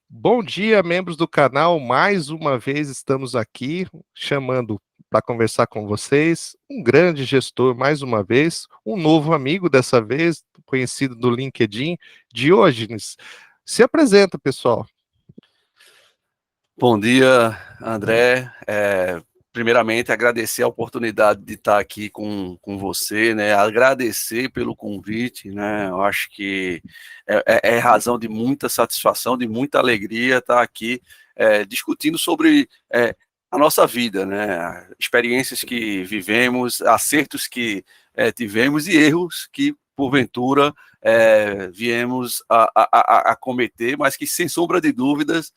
Bom dia, membros do canal. Mais uma vez estamos aqui chamando para conversar com vocês um grande gestor, mais uma vez, um novo amigo dessa vez, conhecido do LinkedIn, Diógenes. Se apresenta, pessoal. Bom dia, André. Primeiramente, agradecer a oportunidade de estar aqui com você, né? Agradecer pelo convite, né? Eu acho que é razão de muita satisfação, de muita alegria estar aqui discutindo sobre a nossa vida, né? Experiências que vivemos, acertos que tivemos e erros que, porventura, viemos a cometer, mas que, sem sombra de dúvidas,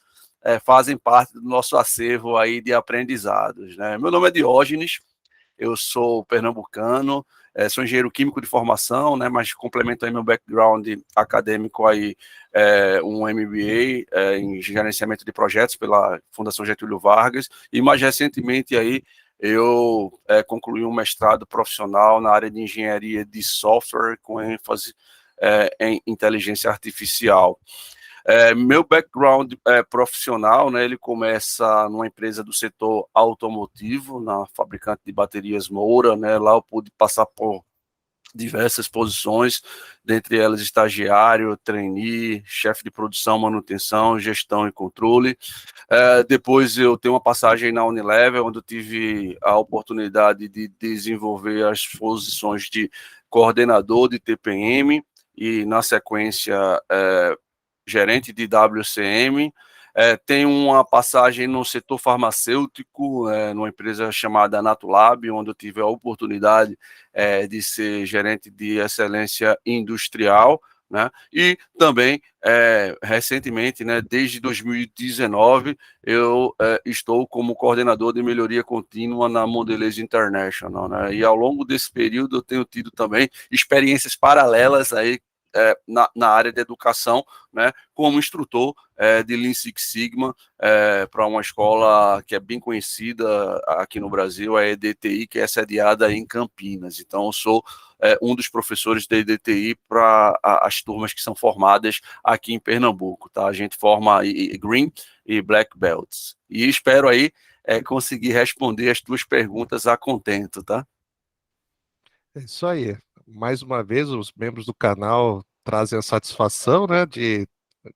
fazem parte do nosso acervo aí de aprendizados, né? Meu nome é Diógenes, eu sou pernambucano, sou engenheiro químico de formação, né? Mas complemento aí meu background acadêmico aí, um MBA em gerenciamento de projetos pela Fundação Getúlio Vargas, e mais recentemente aí eu concluí um mestrado profissional na área de engenharia de software com ênfase em inteligência artificial. Meu background profissional, né, ele começa numa empresa do setor automotivo, na fabricante de baterias Moura, né, lá eu pude passar por diversas posições, dentre elas estagiário, trainee, chefe de produção, manutenção, gestão e controle. Depois eu tenho uma passagem na Unilever, onde eu tive a oportunidade de desenvolver as posições de coordenador de TPM e, na sequência, gerente de WCM. Tem uma passagem no setor farmacêutico, numa empresa chamada Natulab, onde eu tive a oportunidade de ser gerente de excelência industrial, né? E também, recentemente, né, desde 2019, eu estou como coordenador de melhoria contínua na Mondelez International, né? E ao longo desse período eu tenho tido também experiências paralelas aí na área de educação, né, como instrutor de Lean Six Sigma para uma escola que é bem conhecida aqui no Brasil, a EDTI, que é sediada em Campinas. Então, eu sou um dos professores da EDTI para as turmas que são formadas aqui em Pernambuco. Tá? A gente forma Green e Black Belts. E espero aí conseguir responder as tuas perguntas a contento, tá? É isso aí. Mais uma vez, os membros do canal trazem a satisfação, né, de,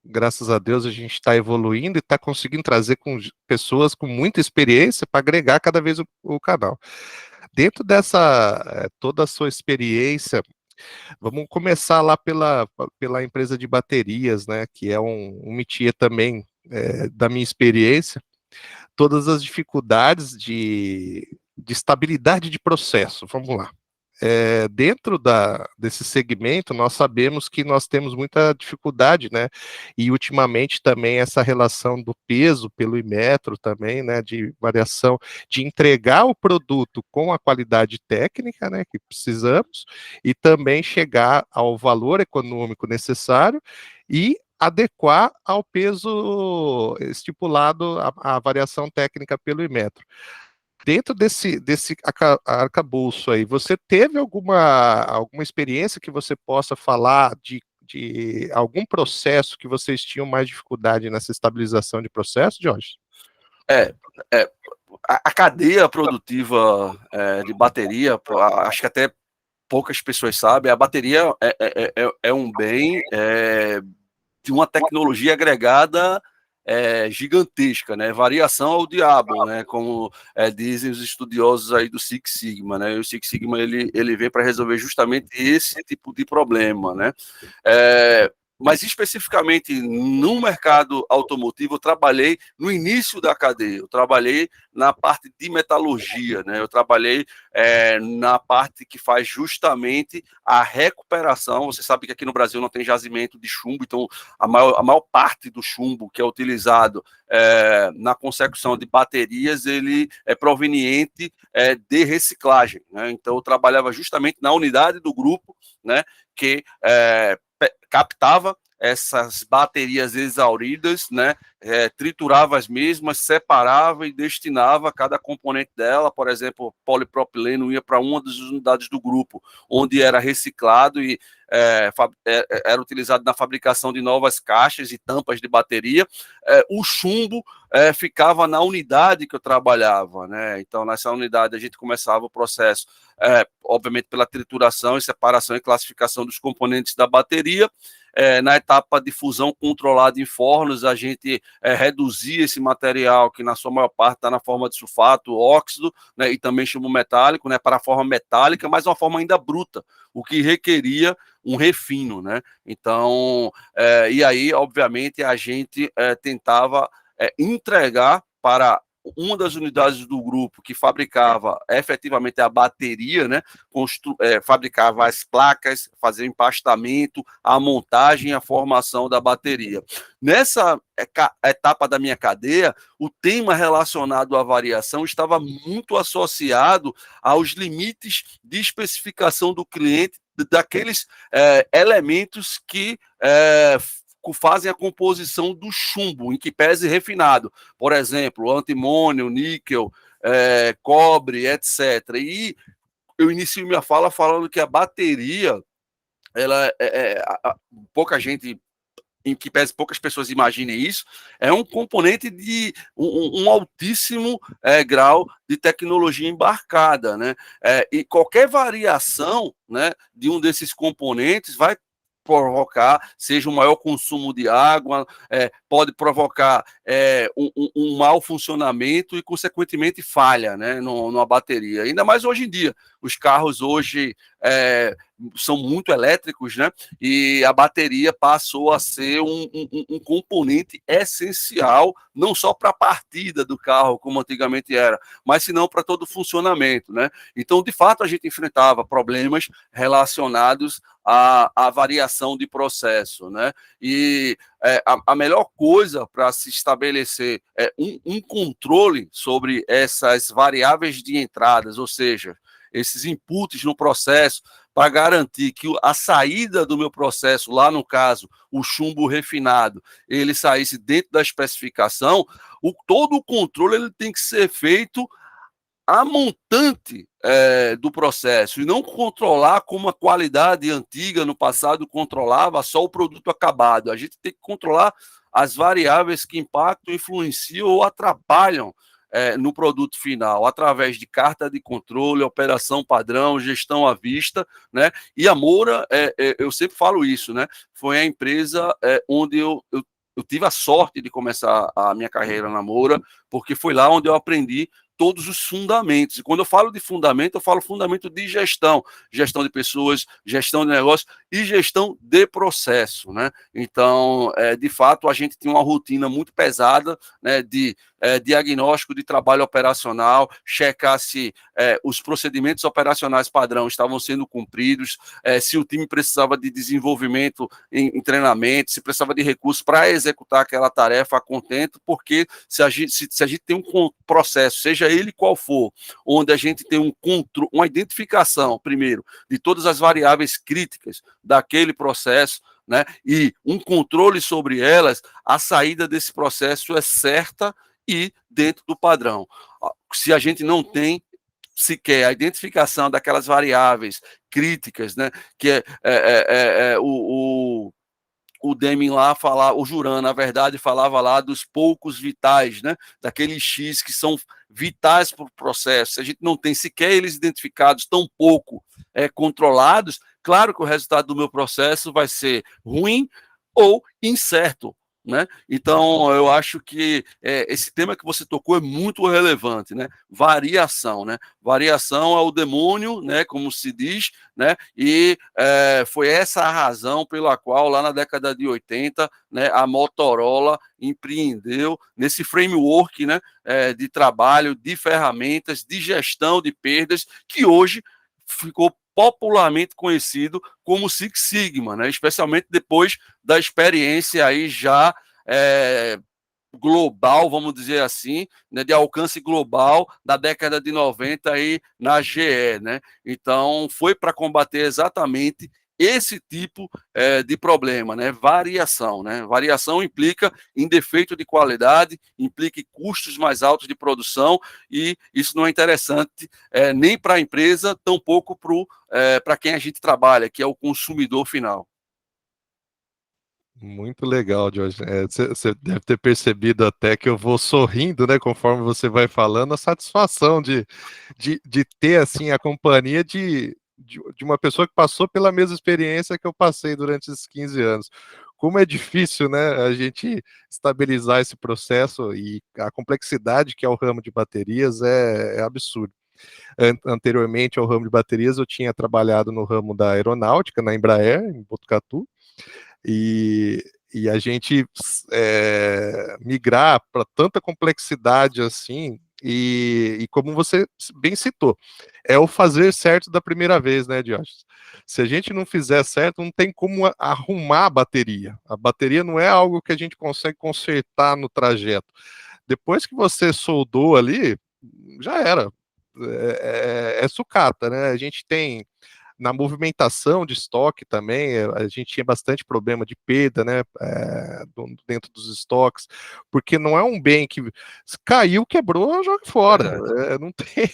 graças a Deus, a gente está evoluindo e está conseguindo trazer pessoas com muita experiência para agregar cada vez o canal. Dentro dessa, toda a sua experiência, vamos começar lá pela empresa de baterias, né, que é um métier também da minha experiência, todas as dificuldades de estabilidade de processo, vamos lá. Dentro desse segmento, nós sabemos que nós temos muita dificuldade, né? E ultimamente também essa relação do peso pelo Imetro também, né? De variação, de entregar o produto com a qualidade técnica, né? Que precisamos, e também chegar ao valor econômico necessário e adequar ao peso estipulado a variação técnica pelo Imetro. Dentro desse arcabouço aí, você teve alguma experiência que você possa falar de algum processo que vocês tinham mais dificuldade nessa estabilização de processo, Jorge? É, é, a cadeia produtiva de bateria, acho que até poucas pessoas sabem, a bateria é um bem de uma tecnologia agregada gigantesca, né? Variação ao diabo, né? Como dizem os estudiosos aí do Six Sigma, né? E o Six Sigma ele vem para resolver justamente esse tipo de problema, né? Mas especificamente no mercado automotivo, eu trabalhei no início da cadeia, eu trabalhei na parte de metalurgia, né? Eu trabalhei na parte que faz justamente a recuperação. Você sabe que aqui no Brasil não tem jazimento de chumbo, então a maior parte do chumbo que é utilizado na consecução de baterias, ele é proveniente de reciclagem, né? Então eu trabalhava justamente na unidade do grupo, né, que captava essas baterias exauridas, né, triturava as mesmas, separava e destinava cada componente dela, por exemplo, polipropileno ia para uma das unidades do grupo, onde era reciclado e era utilizado na fabricação de novas caixas e tampas de bateria. O chumbo ficava na unidade que eu trabalhava, né? Então, nessa unidade, a gente começava o processo, obviamente, pela trituração e separação e classificação dos componentes da bateria. Na etapa de fusão controlada em fornos, a gente reduzia esse material, que na sua maior parte está na forma de sulfato, óxido, né, e também chumbo metálico, né, para a forma metálica, mas uma forma ainda bruta, o que requeria um refino, né? Então, e aí, obviamente, a gente tentava entregar para uma das unidades do grupo que fabricava efetivamente a bateria, né, fabricava as placas, fazia o empastamento, a montagem e a formação da bateria. Nessa etapa da minha cadeia, o tema relacionado à variação estava muito associado aos limites de especificação do cliente daqueles elementos que fazem a composição do chumbo, em que pese refinado. Por exemplo, antimônio, níquel, cobre, etc. E eu inicio minha fala falando que a bateria, ela pouca gente, em que pese poucas pessoas imaginem isso, é um componente de um altíssimo grau de tecnologia embarcada, né? E qualquer variação, né, de um desses componentes vai provocar, seja um maior consumo de água, pode provocar um mau funcionamento e, consequentemente, falha, né, numa bateria. Ainda mais hoje em dia. Os carros hoje são muito elétricos, né, e a bateria passou a ser um componente essencial, não só para a partida do carro, como antigamente era, mas senão para todo o funcionamento, né? Então, de fato, a gente enfrentava problemas relacionados à variação de processo, né? E a melhor coisa para se estabelecer um controle sobre essas variáveis de entradas, ou seja, esses inputs no processo, para garantir que a saída do meu processo, lá no caso, o chumbo refinado, ele saísse dentro da especificação, todo o controle ele tem que ser feito a montante do processo e não controlar como a qualidade antiga no passado controlava só o produto acabado. A gente tem que controlar as variáveis que impactam, influenciam ou atrapalham no produto final, através de carta de controle, operação padrão, gestão à vista, né? E a Moura, eu sempre falo isso, né? Foi a empresa onde eu tive a sorte de começar a minha carreira na Moura, porque foi lá onde eu aprendi todos os fundamentos. E quando eu falo de fundamento, eu falo fundamento de gestão, gestão de pessoas, gestão de negócio e gestão de processo, né? Então, de fato, a gente tinha uma rotina muito pesada, né, de diagnóstico de trabalho operacional, checar se os procedimentos operacionais padrão estavam sendo cumpridos, se o time precisava de desenvolvimento em treinamento, se precisava de recursos para executar aquela tarefa a contento, porque se a gente tem um processo, seja ele qual for, onde a gente tem uma identificação, primeiro, de todas as variáveis críticas daquele processo, né, e um controle sobre elas, a saída desse processo é certa e dentro do padrão. Se a gente não tem sequer a identificação daquelas variáveis críticas, né, que o Deming lá falava, o Juran, na verdade, falava lá dos poucos vitais, né? Daqueles X que são vitais para o processo. Se a gente não tem sequer eles identificados, tão pouco controlados, claro que o resultado do meu processo vai ser ruim ou incerto. Né? Então, eu acho que esse tema que você tocou é muito relevante, né? Variação, né? Variação é o demônio, né? Como se diz, né? E foi essa a razão pela qual, lá na década de 80, né, a Motorola empreendeu nesse framework, né, de trabalho, de ferramentas, de gestão de perdas, que hoje ficou popularmente conhecido como Six Sigma, né? Especialmente depois da experiência aí já global, vamos dizer assim, né, de alcance global da década de 90 aí na GE, né? Então, foi para combater exatamente esse tipo de problema, né? Variação, né? Variação implica em defeito de qualidade, implica em custos mais altos de produção, e isso não é interessante nem para a empresa, tampouco para quem a gente trabalha, que é o consumidor final. Muito legal, Jorge. Você deve ter percebido até que eu vou sorrindo, né, conforme você vai falando, a satisfação de ter, assim, a companhia de uma pessoa que passou pela mesma experiência que eu passei durante esses 15 anos. Como é difícil, né, a gente estabilizar esse processo e a complexidade que é o ramo de baterias é absurdo. Anteriormente ao ramo de baterias, eu tinha trabalhado no ramo da aeronáutica, na Embraer, em Botucatu, e, e a gente migrar para tanta complexidade assim, e como você bem citou, é o fazer certo da primeira vez, né, Diógenes? Se a gente não fizer certo, não tem como arrumar a bateria. A bateria não é algo que a gente consegue consertar no trajeto. Depois que você soldou ali, já era. É sucata, né? A gente tem na movimentação de estoque também, a gente tinha bastante problema de perda, né, dentro dos estoques, porque não é um bem que caiu, quebrou, joga fora. Não tem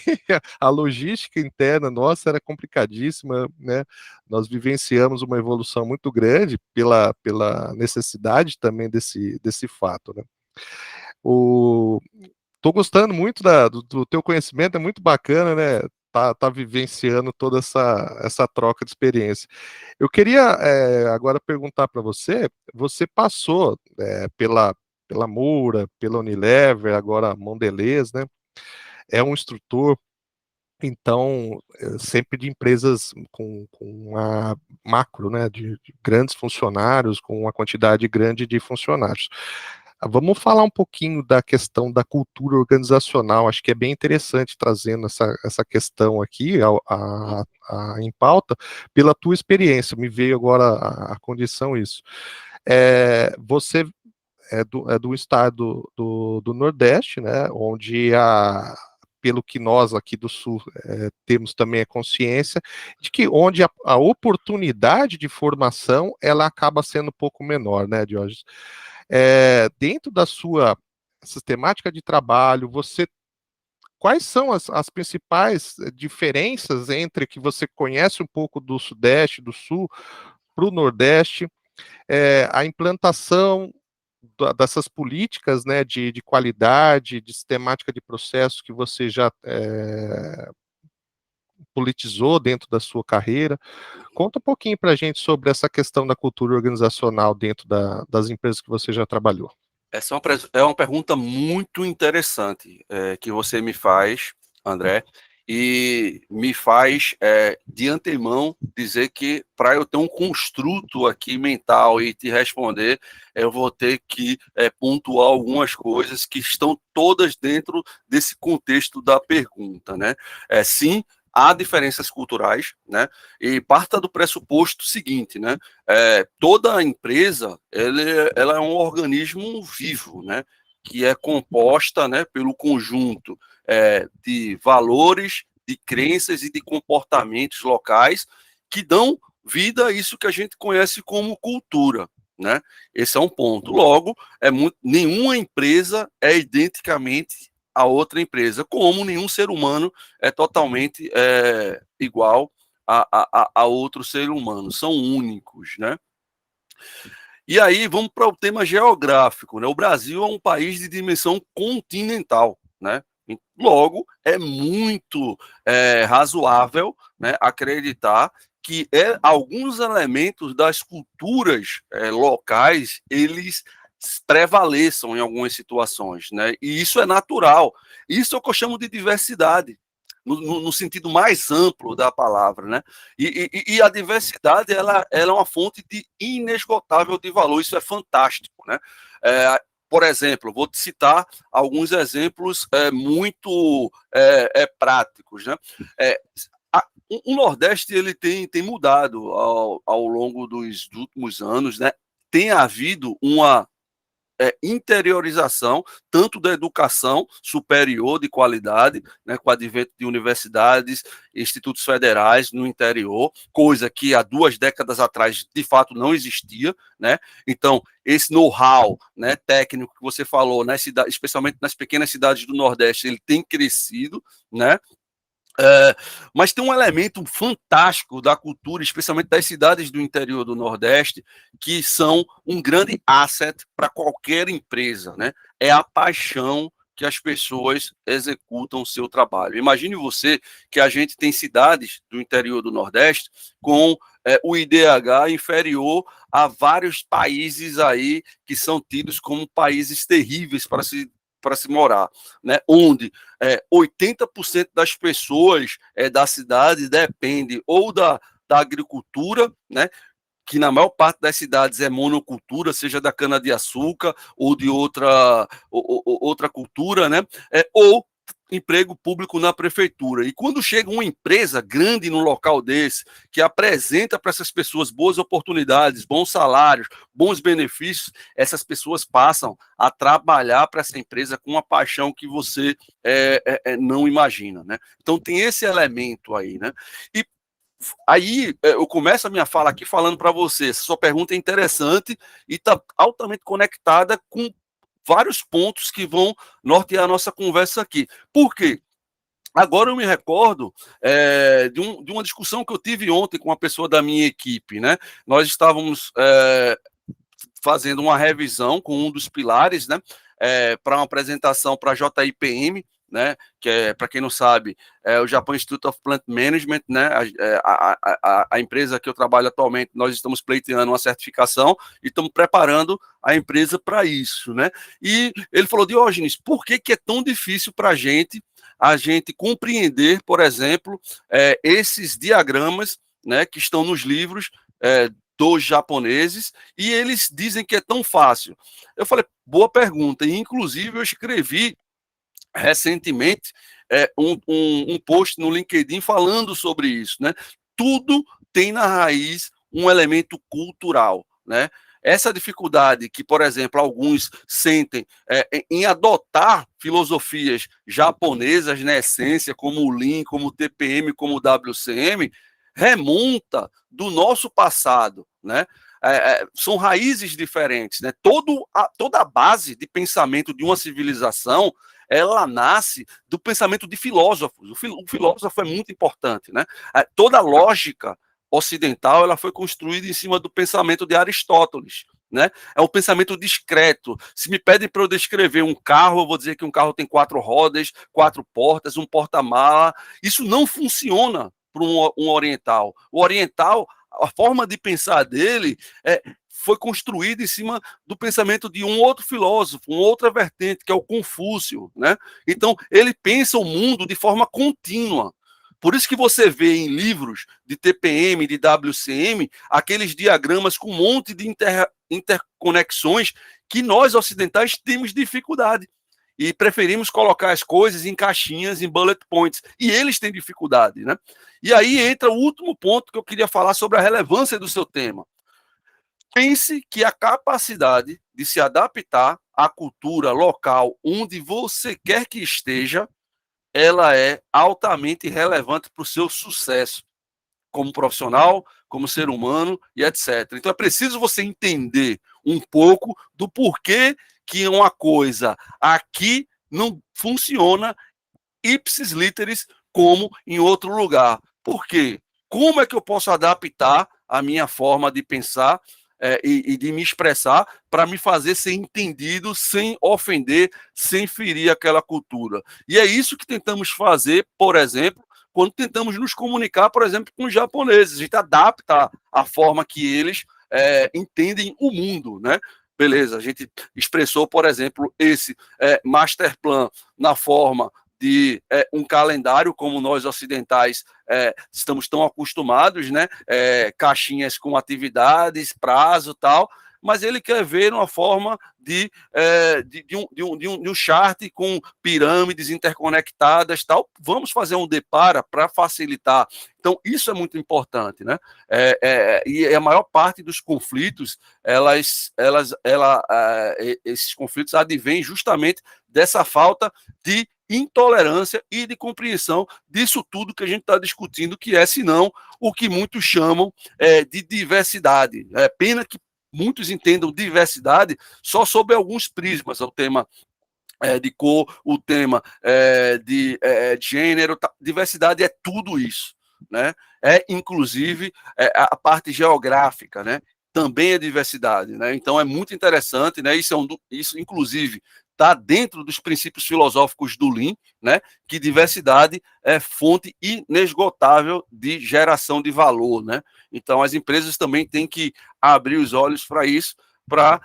a logística interna nossa era complicadíssima, né? Nós vivenciamos uma evolução muito grande pela necessidade também desse fato, né? Tô gostando muito do teu conhecimento, é muito bacana, né? Tá vivenciando toda essa troca de experiência. Eu queria agora perguntar para você, você passou pela Moura, pela Unilever, agora Mondelez, né? É um instrutor, então, sempre de empresas com uma macro, né? De grandes funcionários, com uma quantidade grande de funcionários. Vamos falar um pouquinho da questão da cultura organizacional. Acho que é bem interessante trazendo essa questão aqui em pauta pela tua experiência. Me veio agora a condição isso. Você é do estado do Nordeste, né? Onde pelo que nós aqui do Sul temos também a consciência de que onde a oportunidade de formação ela acaba sendo um pouco menor, né, Diógenes? Dentro da sua sistemática de trabalho, quais são as principais diferenças entre que você conhece um pouco do Sudeste, do Sul, para o Nordeste, a implantação dessas políticas, né, de qualidade, de sistemática de processo que você já politizou dentro da sua carreira? Conta um pouquinho para a gente sobre essa questão da cultura organizacional dentro das empresas que você já trabalhou. Essa é uma pergunta muito interessante que você me faz, André, e me faz, de antemão, dizer que para eu ter um construto aqui mental e te responder, eu vou ter que pontuar algumas coisas que estão todas dentro desse contexto da pergunta, né? Sim, há diferenças culturais, né? E parta do pressuposto seguinte, né? Toda empresa ela é um organismo vivo, né? Que é composta, né, pelo conjunto de valores, de crenças e de comportamentos locais que dão vida a isso que a gente conhece como cultura, né? Esse é um ponto. Logo, nenhuma empresa é identicamente a outra empresa, como nenhum ser humano é totalmente igual a outro ser humano, são únicos, né? E aí vamos para o tema geográfico, né? O Brasil é um país de dimensão continental, né? Logo, é muito razoável, né, acreditar que alguns elementos das culturas locais, eles prevaleçam em algumas situações, né? E isso é natural. Isso é o que eu chamo de diversidade, no sentido mais amplo da palavra, né? E a diversidade ela é uma fonte de inesgotável de valor. Isso é fantástico, né? Por exemplo, vou te citar alguns exemplos muito práticos, né? O Nordeste ele tem mudado ao longo dos últimos anos, né? Tem havido uma interiorização, tanto da educação superior de qualidade, né, com o advento de universidades, institutos federais no interior, coisa que há 2 décadas atrás, de fato, não existia, né? Então, esse know-how, né, técnico que você falou, né, especialmente nas pequenas cidades do Nordeste, ele tem crescido, né? Mas tem um elemento fantástico da cultura, especialmente das cidades do interior do Nordeste, que são um grande asset para qualquer empresa, né? É a paixão que as pessoas executam o seu trabalho. Imagine você que a gente tem cidades do interior do Nordeste com o IDH inferior a vários países aí que são tidos como países terríveis para se morar, né? Onde 80% das pessoas da cidade depende ou da agricultura, né? Que na maior parte das cidades é monocultura, seja da cana-de-açúcar ou de outra cultura, né? Ou emprego público na prefeitura. E quando chega uma empresa grande num local desse, que apresenta para essas pessoas boas oportunidades, bons salários, bons benefícios, essas pessoas passam a trabalhar para essa empresa com uma paixão que você não imagina, né? Então tem esse elemento aí, né? E aí eu começo a minha fala aqui falando para você, essa sua pergunta é interessante e está altamente conectada com vários pontos que vão nortear a nossa conversa aqui. Por quê? Agora eu me recordo de uma discussão que eu tive ontem com uma pessoa da minha equipe, né? Nós estávamos fazendo uma revisão com um dos pilares, né? Para uma apresentação para a JIPM, né, que é, para quem não sabe, é o Japan Institute of Plant Management, né, a empresa que eu trabalho atualmente, nós estamos pleiteando uma certificação e estamos preparando a empresa para isso, né, e ele falou, Diógenes, por que é tão difícil para a gente compreender, por exemplo, esses diagramas, né, que estão nos livros dos japoneses, e eles dizem que é tão fácil. Eu falei, boa pergunta, e inclusive eu escrevi recentemente um post no LinkedIn falando sobre isso, né? Tudo tem na raiz um elemento cultural, né? Essa dificuldade que, por exemplo, alguns sentem em adotar filosofias japonesas na essência, como o Lean, como o TPM, como o WCM, remonta do nosso passado, né? São raízes diferentes, né? Toda a base de pensamento de uma civilização ela nasce do pensamento de filósofos. O filósofo é muito importante, né? Toda a lógica ocidental ela foi construída em cima do pensamento de Aristóteles, né? É um pensamento discreto. Se me pedem para eu descrever um carro, eu vou dizer que um carro tem 4 rodas, 4 portas, um porta-mala. Isso não funciona para um oriental. O oriental, a forma de pensar dele foi construída em cima do pensamento de um outro filósofo, uma outra vertente, que é o Confúcio, né? Então, ele pensa o mundo de forma contínua. Por isso que você vê em livros de TPM, de WCM, aqueles diagramas com um monte de interconexões que nós ocidentais temos dificuldade. E preferimos colocar as coisas em caixinhas, em bullet points. E eles têm dificuldade, né? E aí entra o último ponto que eu queria falar sobre a relevância do seu tema. Pense que a capacidade de se adaptar à cultura local onde você quer que esteja, ela é altamente relevante para o seu sucesso como profissional, como ser humano e etc. Então é preciso você entender um pouco do porquê que uma coisa aqui não funciona ipsis literis como em outro lugar. Por quê? Como é que eu posso adaptar a minha forma de pensar e de me expressar para me fazer ser entendido sem ofender, sem ferir aquela cultura? E é isso que tentamos fazer, por exemplo, quando tentamos nos comunicar, por exemplo, com os japoneses. A gente adapta a forma que eles entendem o mundo, né? Beleza, a gente expressou, por exemplo, esse master plan na forma de um calendário, como nós ocidentais estamos tão acostumados, né? Caixinhas com atividades, prazo tal. mas ele quer ver uma forma de um chart com pirâmides interconectadas, tal. Vamos fazer um depara para facilitar. Então, isso é muito importante, né? E a maior parte dos conflitos, esses conflitos advêm justamente dessa falta de intolerância e de compreensão disso tudo que a gente está discutindo, que é, senão, o que muitos chamam de diversidade. É pena que muitos entendam diversidade só sob alguns prismas, o tema de cor, o tema de gênero, diversidade é tudo isso, né? É inclusive a parte geográfica, né? Também é diversidade, né? Então é muito interessante, né? Isso inclusive está dentro dos princípios filosóficos do Lean, né? Que diversidade é fonte inesgotável de geração de valor, né? Então as empresas também têm que abrir os olhos para isso, para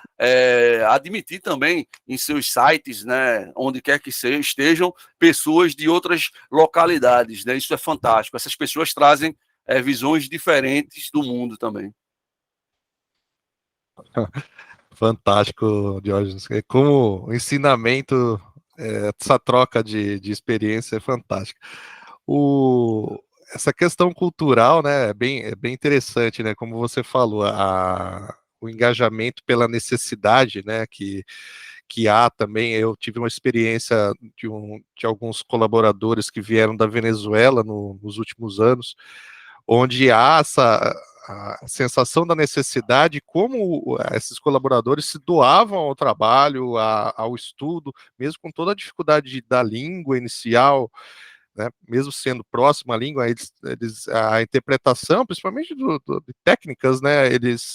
admitir também em seus sites, né, onde quer que estejam, pessoas de outras localidades, né? Isso é fantástico. Essas pessoas trazem visões diferentes do mundo também. Fantástico, Diógenes. Como o ensinamento, essa troca de experiência é fantástica. Essa questão cultural, né, é bem interessante, né? Como você falou, o engajamento pela necessidade, né, que há também. Eu tive uma experiência de alguns colaboradores que vieram da Venezuela nos últimos anos, onde há a sensação da necessidade, como esses colaboradores se doavam ao trabalho, ao estudo, mesmo com toda a dificuldade da língua inicial, né, mesmo sendo próximo à língua, a interpretação, principalmente de técnicas, né, eles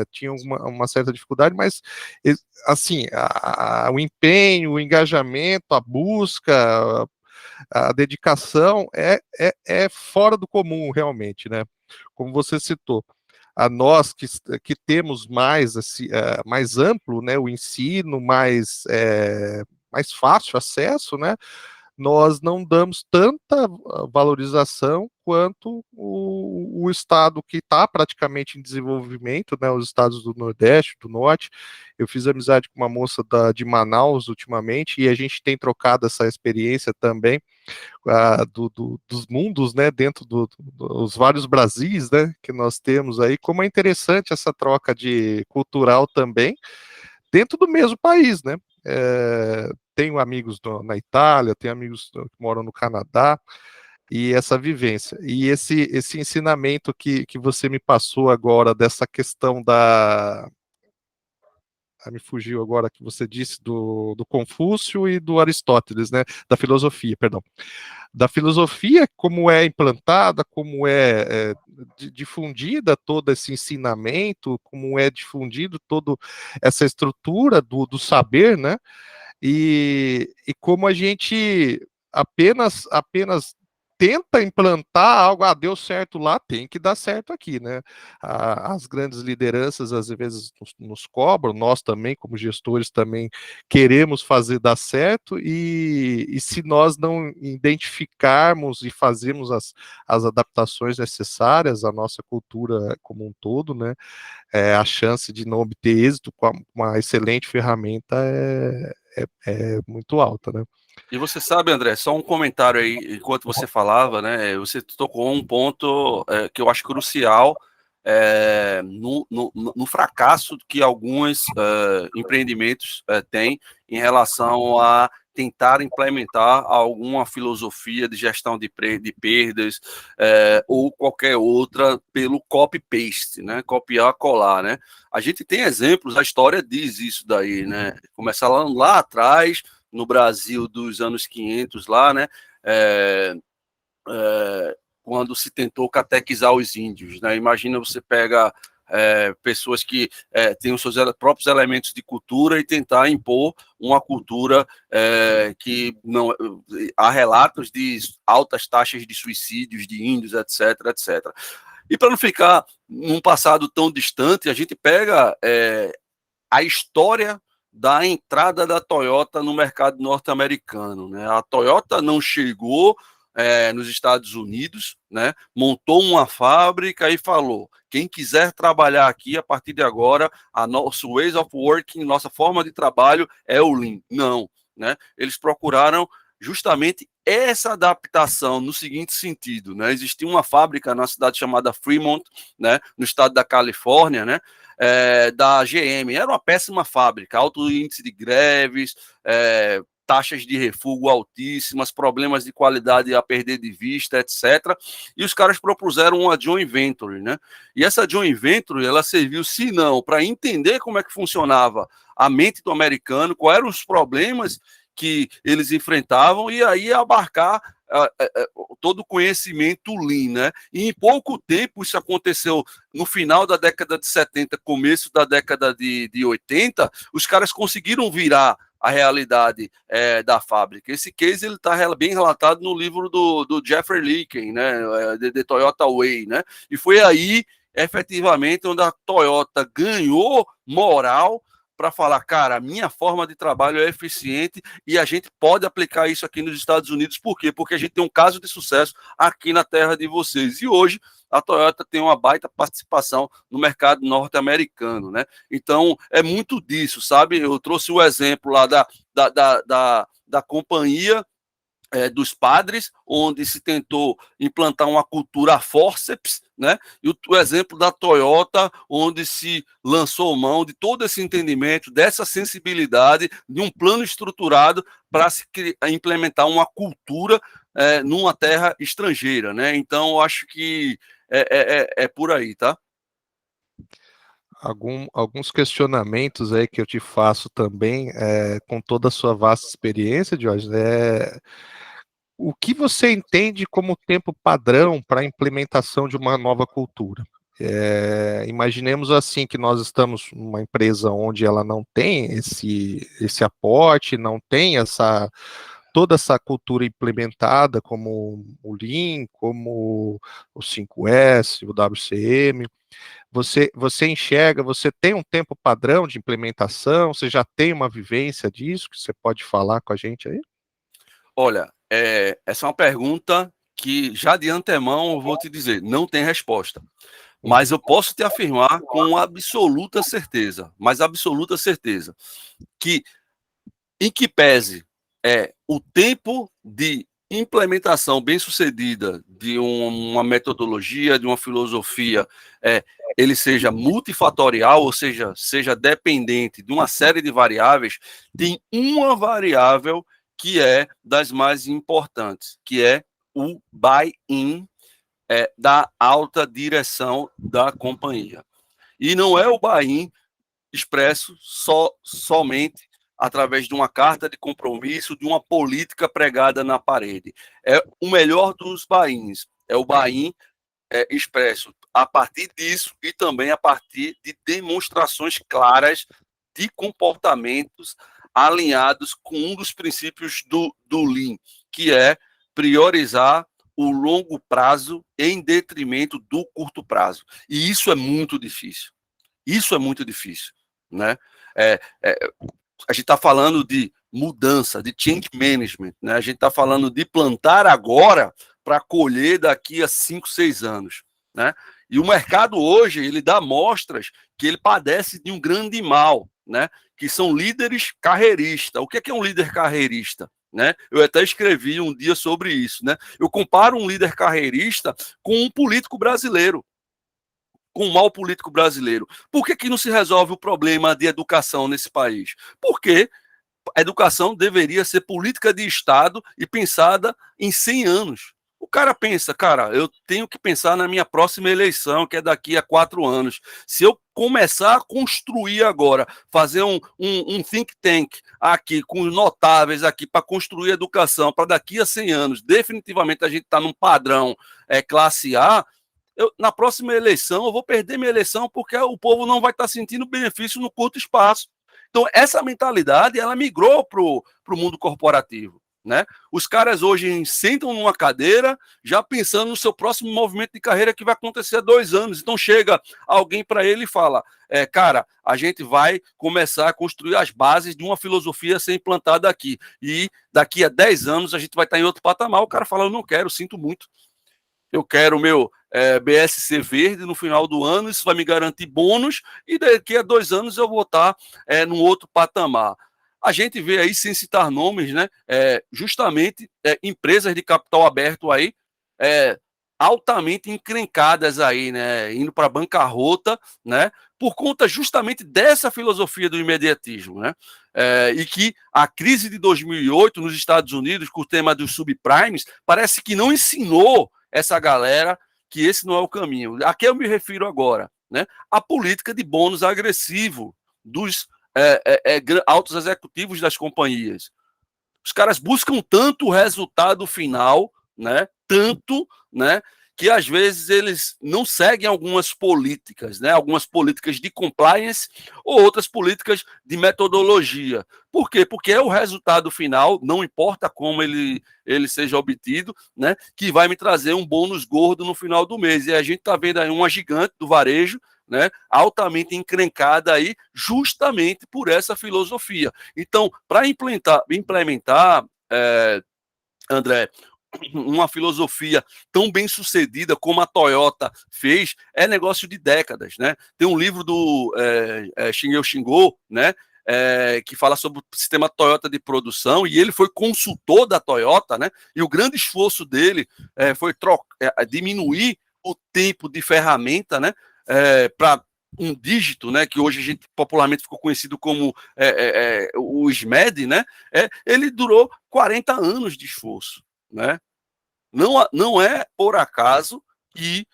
tinham uma certa dificuldade, mas assim, o empenho, o engajamento, a busca, a dedicação é fora do comum, realmente, né? Como você citou. A nós que temos mais, assim, mais amplo, né, o ensino, mais fácil acesso, né? Nós não damos tanta valorização quanto o estado que está praticamente em desenvolvimento, né, os estados do Nordeste, do Norte. Eu fiz amizade com uma moça de Manaus ultimamente, e a gente tem trocado essa experiência também, dos mundos, né, dentro dos vários Brasis, né, que nós temos aí. Como é interessante essa troca de cultural também, dentro do mesmo país, né? Tenho amigos na Itália, tenho amigos que moram no Canadá, e essa vivência. E esse ensinamento que você me passou agora, dessa questão me fugiu agora, que você disse do Confúcio e do Aristóteles, né? Da filosofia, perdão. Da filosofia, como é implantada, como é difundida todo esse ensinamento, como é difundido toda essa estrutura do saber, né? E como a gente apenas tenta implantar algo, deu certo lá, tem que dar certo aqui, né? As grandes lideranças às vezes nos cobram, nós também, como gestores, também queremos fazer dar certo, e se nós não identificarmos e fazermos as adaptações necessárias à nossa cultura como um todo, né? A chance de não obter êxito com uma excelente ferramenta é muito alta, né? E você sabe, André, só um comentário aí, enquanto você falava, né? Você tocou um ponto que eu acho crucial no fracasso que alguns empreendimentos têm em relação a tentar implementar alguma filosofia de gestão de perdas ou qualquer outra pelo copy-paste, né? Copiar, colar, né? A gente tem exemplos, a história diz isso daí, né? Começar lá atrás, no Brasil dos anos 500 lá, né? Quando se tentou catequizar os índios, né? Imagina, você pega pessoas que têm os seus próprios elementos de cultura e tentar impor uma cultura que não há relatos de altas taxas de suicídios de índios, etc, etc. E para não ficar num passado tão distante, a gente pega a história da entrada da Toyota no mercado norte-americano, né? A Toyota não chegou nos Estados Unidos, né? Montou uma fábrica e falou: quem quiser trabalhar aqui, a partir de agora, a nosso ways of working, nossa forma de trabalho é o Lean. Não, né? Eles procuraram justamente essa adaptação no seguinte sentido, né? Existia uma fábrica na cidade chamada Fremont, né? No estado da Califórnia, né? Da GM. Era uma péssima fábrica, alto índice de greves, taxas de refúgio altíssimas, problemas de qualidade a perder de vista, etc. E os caras propuseram uma joint venture, né? E essa joint venture, ela serviu, se não, para entender como é que funcionava a mente do americano, quais eram os problemas que eles enfrentavam, e aí abarcar todo o conhecimento Lean, né? E em pouco tempo isso aconteceu no final da década de 70, começo da década de 80, os caras conseguiram virar a realidade da fábrica. Esse case ele está bem relatado no livro do Jeffrey Liken, né, The Toyota Way, né, e foi aí efetivamente onde a Toyota ganhou moral para falar, cara, a minha forma de trabalho é eficiente e a gente pode aplicar isso aqui nos Estados Unidos. Por quê? Porque a gente tem um caso de sucesso aqui na terra de vocês. E hoje a Toyota tem uma baita participação no mercado norte-americano, né? Então, é muito disso, sabe? Eu trouxe o exemplo lá da companhia dos padres, onde se tentou implantar uma cultura a forceps, né? E o exemplo da Toyota, onde se lançou mão de todo esse entendimento, dessa sensibilidade, de um plano estruturado para se implementar uma cultura numa terra estrangeira, né? Então, eu acho que é por aí, tá? Alguns questionamentos aí que eu te faço também, com toda a sua vasta experiência, Jorge, o que você entende como tempo padrão para a implementação de uma nova cultura? Imaginemos assim que nós estamos numa empresa onde ela não tem esse aporte, não tem toda essa cultura implementada, como o Lean, como o 5S, o WCM. Você enxerga, você tem um tempo padrão de implementação, você já tem uma vivência disso que você pode falar com a gente aí? Olha, essa é uma pergunta que já de antemão eu vou te dizer, não tem resposta. Mas Uhum. eu posso te afirmar com absoluta certeza, mas absoluta certeza, que em que pese o tempo de implementação bem-sucedida de uma metodologia, de uma filosofia, ele seja multifatorial, ou seja dependente de uma série de variáveis, tem uma variável que é das mais importantes, que é o buy-in da alta direção da companhia. E não é o buy-in expresso somente através de uma carta de compromisso, de uma política pregada na parede. É o melhor dos buy-ins. É o buy-in expresso a partir disso e também a partir de demonstrações claras de comportamentos alinhados com um dos princípios do Lean, que é priorizar o longo prazo em detrimento do curto prazo. E isso é muito difícil. Isso é muito difícil, né? A gente está falando de mudança, de change management, né? A gente está falando de plantar agora para colher daqui a 5, 6 anos, né? E o mercado hoje, ele dá mostras que ele padece de um grande mal, né? Que são líderes carreiristas. O que é um líder carreirista? Né? Eu até escrevi um dia sobre isso, né? Eu comparo um líder carreirista com um político brasileiro, com o mal político brasileiro. Por que não se resolve o problema de educação nesse país? Porque a educação deveria ser política de Estado e pensada em 100 anos. O cara pensa, cara, eu tenho que pensar na minha próxima eleição, que é daqui a 4 anos. Se eu começar a construir agora, fazer um think tank aqui, com notáveis aqui, para construir educação, para daqui a 100 anos, definitivamente a gente está num padrão classe A, na próxima eleição eu vou perder minha eleição porque o povo não vai estar sentindo benefício no curto espaço. Então, essa mentalidade, ela migrou para o mundo corporativo. né? Os caras hoje sentam numa cadeira já pensando no seu próximo movimento de carreira que vai acontecer há 2 anos. Então chega alguém para ele e fala, cara, a gente vai começar a construir as bases de uma filosofia a ser implantada aqui. E daqui a 10 anos a gente vai estar em outro patamar. O cara fala, eu não quero, sinto muito. Eu quero o meu BSC verde no final do ano, isso vai me garantir bônus, e daqui a 2 anos eu vou estar num outro patamar. A gente vê aí, sem citar nomes, né, justamente empresas de capital aberto aí, altamente encrencadas aí, né, indo para bancarrota, né, por conta justamente dessa filosofia do imediatismo, né, e que a crise de 2008 nos Estados Unidos, com o tema dos subprimes, parece que não ensinou essa galera que esse não é o caminho. A que eu me refiro agora? Né? A política de bônus agressivo dos altos executivos das companhias. Os caras buscam tanto o resultado final, né? Tanto, né? Que às vezes eles não seguem algumas políticas, né? Algumas políticas de compliance ou outras políticas de metodologia. Por quê? Porque é o resultado final, não importa como ele seja obtido, né? Que vai me trazer um bônus gordo no final do mês. E a gente está vendo aí uma gigante do varejo, né, altamente encrencada aí, justamente por essa filosofia. Então, para implementar André, uma filosofia tão bem sucedida como a Toyota fez, é negócio de décadas, né? Tem um livro do Shigeru Shingo, né? Que fala sobre o sistema Toyota de produção, e ele foi consultor da Toyota, né? E o grande esforço dele foi diminuir o tempo de ferramenta, né? Para um dígito, né, que hoje a gente popularmente ficou conhecido como o SMED, né, ele durou 40 anos de esforço, né? Não é por acaso que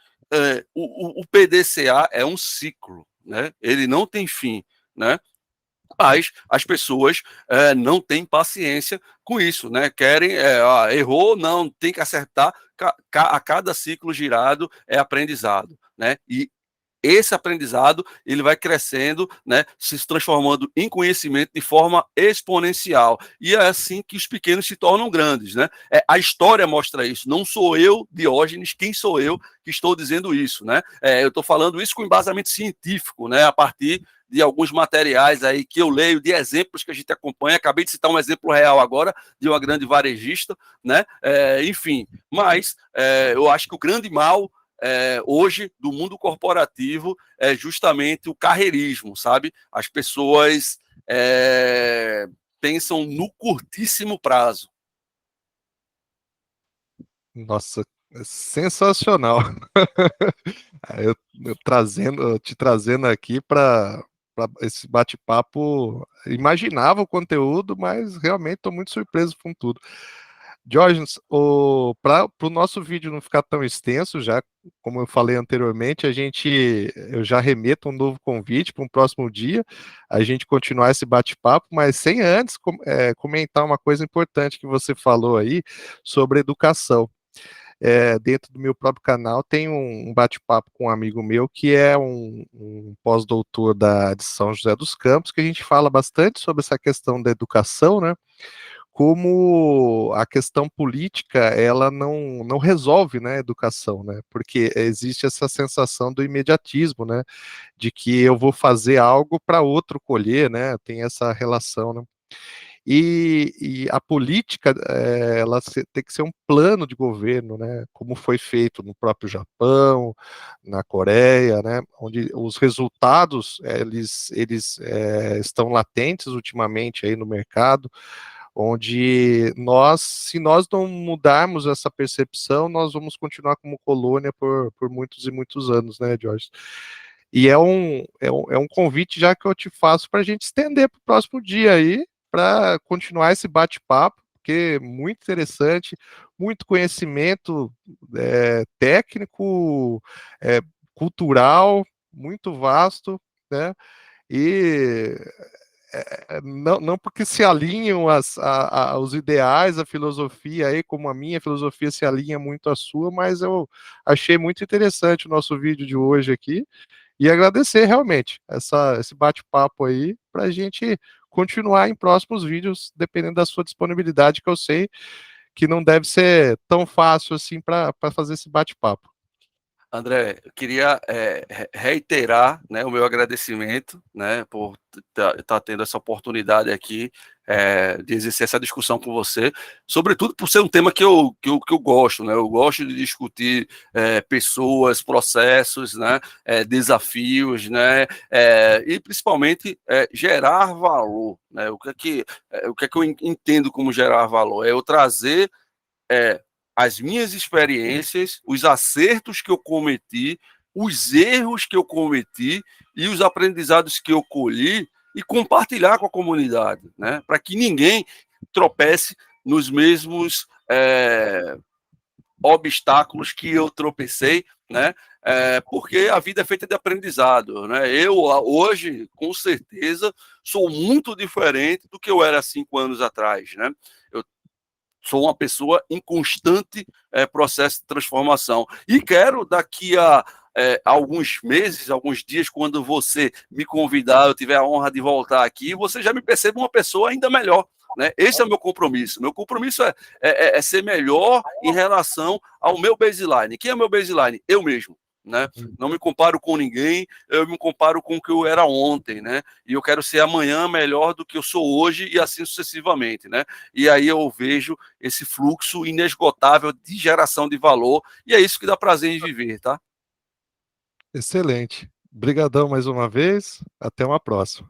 o PDCA é um ciclo, né? Ele não tem fim, né? Mas as pessoas não têm paciência com isso, né? Querem, errou, não, tem que acertar. A cada ciclo girado é aprendizado, né? E esse aprendizado ele vai crescendo, né, se transformando em conhecimento de forma exponencial. E é assim que os pequenos se tornam grandes, né? A história mostra isso. Não sou eu, Diógenes, quem sou eu que estou dizendo isso, né? Eu estou falando isso com embasamento científico, né? A partir de alguns materiais aí que eu leio, de exemplos que a gente acompanha. Acabei de citar um exemplo real agora de uma grande varejista, né? Enfim, mas eu acho que o grande mal hoje do mundo corporativo é justamente o carreirismo, sabe? As pessoas pensam no curtíssimo prazo. Nossa, é sensacional. Te trazendo aqui para esse bate-papo, imaginava o conteúdo, mas realmente estou muito surpreso com tudo. Diógenes, para o nosso vídeo não ficar tão extenso, já como eu falei anteriormente, eu já remeto um novo convite para um próximo dia, a gente continuar esse bate-papo, mas sem antes comentar uma coisa importante que você falou aí sobre educação. Dentro do meu próprio canal tem um bate-papo com um amigo meu que é um pós-doutor de São José dos Campos, que a gente fala bastante sobre essa questão da educação, né? Como a questão política ela não resolve, né, a educação, né? Porque existe essa sensação do imediatismo, né? De que eu vou fazer algo para outro colher, né? Tem essa relação, né? E a política, ela tem que ser um plano de governo, né, como foi feito no próprio Japão, na Coreia, né, onde os resultados, eles estão latentes ultimamente aí no mercado, onde se nós não mudarmos essa percepção, nós vamos continuar como colônia por muitos e muitos anos, né, Jorge? E é um convite já que eu te faço para a gente estender para o próximo dia aí, para continuar esse bate-papo, porque é muito interessante, muito conhecimento técnico, cultural, muito vasto, né? E não porque se alinham os ideais, a filosofia aí, como a minha filosofia se alinha muito à sua, mas eu achei muito interessante o nosso vídeo de hoje aqui, e agradecer realmente esse bate-papo aí para a gente continuar em próximos vídeos, dependendo da sua disponibilidade, que eu sei que não deve ser tão fácil assim para fazer esse bate-papo. André, eu queria reiterar, né, o meu agradecimento, né, por estar tendo essa oportunidade aqui de exercer essa discussão com você, sobretudo por ser um tema que eu gosto, né, eu gosto de discutir pessoas, processos, né, desafios, né, e principalmente gerar valor, né, o que é que eu entendo como gerar valor? É eu trazer é, as minhas experiências, os acertos que eu cometi, os erros que eu cometi e os aprendizados que eu colhi e compartilhar com a comunidade, né? Para que ninguém tropece nos mesmos obstáculos que eu tropecei, né? Porque a vida é feita de aprendizado, né? Eu hoje, com certeza, sou muito diferente do que eu era 5 anos atrás, né? Eu sou uma pessoa em constante processo de transformação. E quero, daqui a alguns meses, alguns dias, quando você me convidar, eu tiver a honra de voltar aqui, você já me perceba uma pessoa ainda melhor. Né? Esse é o meu compromisso. Meu compromisso é ser melhor em relação ao meu baseline. Quem é o meu baseline? Eu mesmo. Né? Não me comparo com ninguém, eu me comparo com o que eu era ontem, né? E eu quero ser amanhã melhor do que eu sou hoje e assim sucessivamente, né? E aí eu vejo esse fluxo inesgotável de geração de valor, e é isso que dá prazer em viver, tá? Excelente. Obrigadão mais uma vez. Até uma próxima.